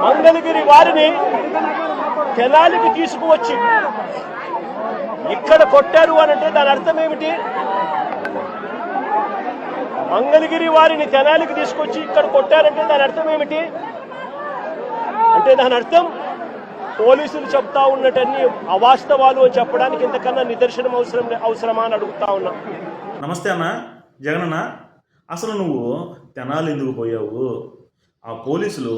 మంగళగిరి వారిని తెనాలికి తీసుకువచ్చి ఇక్కడ కొట్టారు అని అంటే దాని అర్థం ఏమిటి? మంగళగిరి వారిని తెనాలికి తీసుకొచ్చి ఇక్కడ కొట్టారంటే దాని అర్థం ఏమిటి? అంటే దాని అర్థం పోలీసులు చెప్తా ఉన్నటన్ని అవాస్తవాలు అని చెప్పడానికి ఇంతకన్నా నిదర్శనం అవసరమా అని అడుగుతా ఉన్నా. నమస్తే అన్న, జగనన్న. అసలు నువ్వు తెనాలి ఎందుకు పోయావు? ఆ పోలీసులు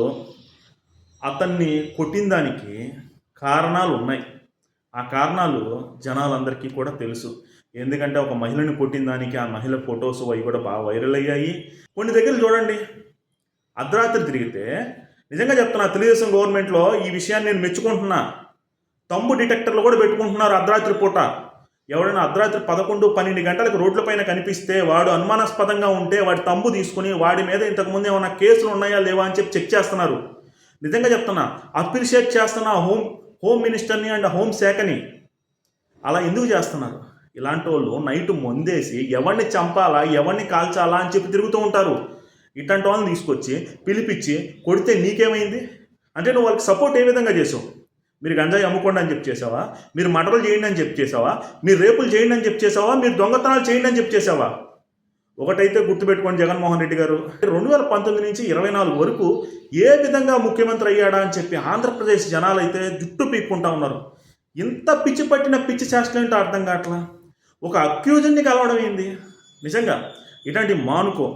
అతన్ని కొట్టిన దానికి కారణాలు ఉన్నాయి. ఆ కారణాలు జనాలందరికీ కూడా తెలుసు. ఎందుకంటే ఒక మహిళని కొట్టిన దానికి ఆ మహిళ ఫొటోస్ అవి కూడా బాగా వైరల్ అయ్యాయి. కొన్ని దగ్గర చూడండి, అర్ధరాత్రి తిరిగితే నిజంగా చెప్తున్నా, తెలుగుదేశం గవర్నమెంట్లో ఈ విషయాన్ని నేను మెచ్చుకుంటున్నా. తంబు డిటెక్టర్లు కూడా పెట్టుకుంటున్నారు అర్ధరాత్రి పూట. ఎవరైనా అర్ధరాత్రి 11-12 గంటలకు రోడ్లపైన కనిపిస్తే వాడు అనుమానాస్పదంగా ఉంటే వాడి తంబు తీసుకుని వాడి మీద ఇంతకుముందు ఏమైనా కేసులు ఉన్నాయా లేవా అని చెప్పి చెక్ చేస్తున్నారు. నిజంగా చెప్తున్నా, అప్రిషియేట్ చేస్తున్నా హోమ్ మినిస్టర్ని అండ్ హోం శాఖని. అలా ఎందుకు చేస్తున్నారు? ఇలాంటి వాళ్ళు నైట్ మందేసి ఎవరిని చంపాలా ఎవరిని కాల్చాలా అని చెప్పి తిరుగుతూ ఉంటారు. ఇట్లాంటి వాళ్ళని తీసుకొచ్చి పిలిపించి కొడితే నీకేమైంది? అంటే నువ్వు వాళ్ళకి సపోర్ట్ ఏ విధంగా చేసావు? మీరు గంజాయి అమ్ముకోండి అని చెప్పి చేసావా? మీరు మర్డర్లు చేయండి అని చెప్పి చేసావా? మీరు రేపులు చేయండి అని చెప్పి చేసావా? మీరు దొంగతనాలు చేయండి అని చెప్పి చేసావా? ఒకటైతే గుర్తుపెట్టుకోండి జగన్మోహన్ రెడ్డి గారు, 2019 నుంచి 24 వరకు ఏ విధంగా ముఖ్యమంత్రి అయ్యాడా అని చెప్పి ఆంధ్రప్రదేశ్ జనాలు అయితే జుట్టు పీక్కుంటా ఉన్నారు. ఇంత పిచ్చి పట్టిన పిచ్చి చేష్టలు ఏంటో అర్థం కావట్లా. ఒక అక్యూజన్ని కలవడం ఏంది? నిజంగా ఇట్లాంటి మానుకో.